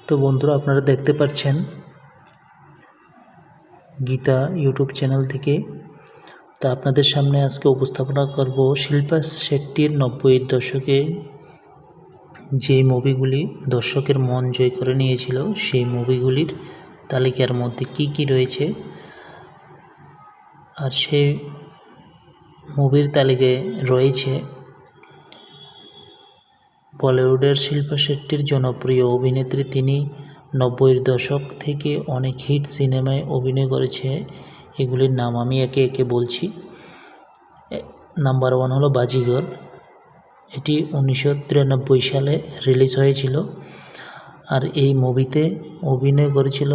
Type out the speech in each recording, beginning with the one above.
তো বন্ধুরা, আপনারা দেখতে পাচ্ছেন গীতা ইউটিউব চ্যানেল থেকে। তা আপনাদের সামনে আজকে উপস্থাপনা করব শিল্পা শেট্টির 90-এর দশকে যে মুভিগুলি দর্শকের মন জয় করে নিয়েছিল, সেই মুভিগুলির তালিকার মধ্যে কি কি রয়েছে। আর সেই মুভির তালিকায় রয়েছে বলিউডের শিল্পা শেট্টির জনপ্রিয় অভিনেত্রী। তিনি 90-এর দশক থেকে অনেক হিট সিনেমায় অভিনয় করেছে। এগুলির নাম আমি একে একে বলছি। নাম্বার 1 হলো বাজিগর। এটি 1993 সালে রিলিজ হয়েছিল। আর এই মুভিতে অভিনয় করেছিল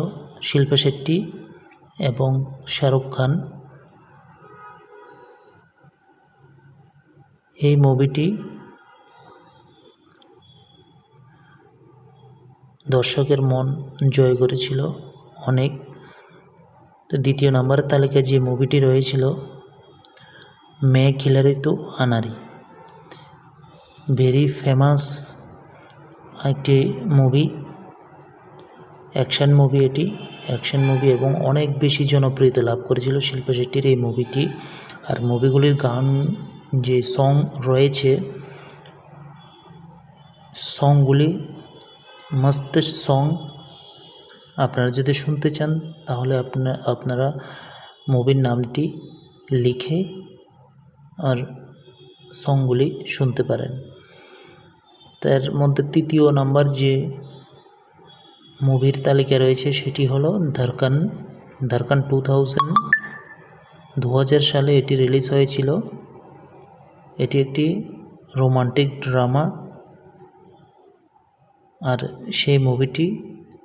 শিল্পা শেট্টি এবং শাহরুখ খান। এই মুভিটি দর্শকের মন জয় করেছিল অনেক। তো দ্বিতীয় নম্বরের তালিকায় যে মুভিটি রয়েছিল মে খিলাড়ি তো আনারি, ভেরি ফেমাস একটি মুভি, অ্যাকশন মুভি। এটি অ্যাকশন মুভি এবং অনেক বেশি জনপ্রিয়তা লাভ করেছিল শিল্পা শেট্টির এই মুভিটি। আর মুভিগুলির গান যে সং রয়েছে, সংগুলি মস্ত সং। আপনারা যদি শুনতে চান তাহলে আপনারা মুভির নামটি লিখে আর সংগুলি শুনতে পারেন। তার মধ্যে তৃতীয় নাম্বার যে মুভির তালিকা রয়েছে সেটি হলো ধড়কন। 2000 সালে এটি রিলিজ হয়েছিল। এটি একটি রোমান্টিক ড্রামা। আর সেই মুভিটি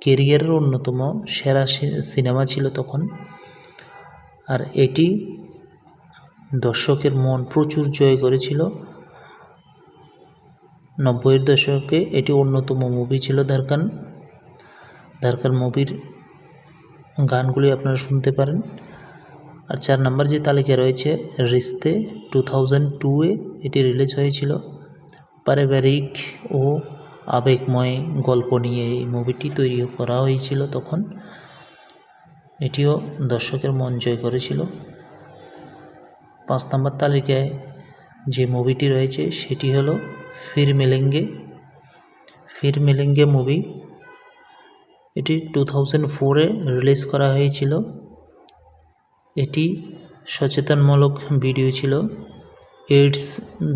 কেরিয়ারের অন্যতম সেরা সিনেমা ছিল তখন। আর এটি দর্শকের মন প্রচুর জয় করেছিল 90-এর দশকে। এটি অন্যতম মুভি ছিল ধড়কন মুভির গানগুলি আপনারা শুনতে পারেন। আর 4 নম্বর যে তালিকা রয়েছে রিশতে, 2002-এ এটি রিলিজ হয়েছিল। পারিবারিক ও আবেগময় গল্প নিয়ে এই মুভিটি তৈরি করা হয়েছিল তখন। এটিও দর্শকের মন জয় করেছিল। 5 নম্বর তালিকায় যে মুভিটি রয়েছে সেটি হলো ফির মিলেঙ্গে মুভি। এটি 2004-এ রিলিজ করা হয়েছিল। এটি সচেতনমূলক ভিডিও ছিল। এইডস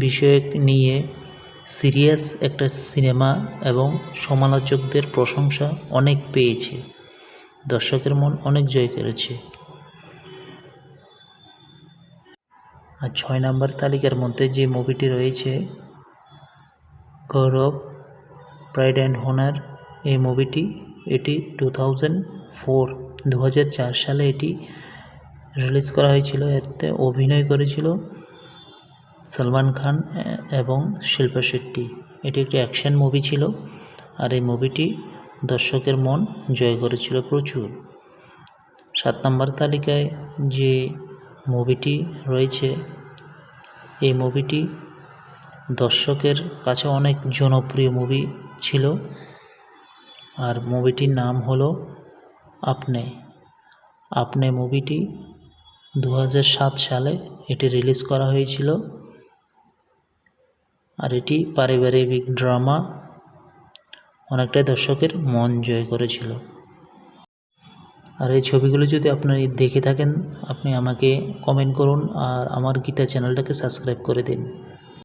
বিষয়ক নিয়ে সিরিয়াস একটা সিনেমা এবং সমালোচকদের প্রশংসা অনেক পেয়েছে, দর্শকের মন অনেক জয় করেছে। আর 6 নম্বর তালিকার মধ্যে যে মুভিটি রয়েছে গৌরব, প্রাইড অ্যান্ড অনার। এই মুভিটি এটি 2004 সালে এটি রিলিজ করা হয়েছিল। এতে অভিনয় করেছিল সলমান খান এবং শিল্পা শেট্টি। এটি একটি অ্যাকশন মুভি ছিল। আর এই মুভিটি দর্শকের মন জয় করেছিল প্রচুর। 7 নম্বর তালিকায় যে মুভিটি রয়েছে এই মুভিটি দর্শকের কাছে অনেক জনপ্রিয় মুভি ছিল। আর মুভিটির নাম হলো আপনে মুভিটি 2007 সালে এটি রিলিজ করা হয়েছিল। আর এটি পারিবারিক ড্রামা, অনেকটাই দর্শকের মন জয় করেছিল। আর এই ছবিগুলো যদি আপনারা দেখে থাকেন আপনি আমাকে কমেন্ট করুন আর আমার গীতা চ্যানেলটাকে সাবস্ক্রাইব করে দিন।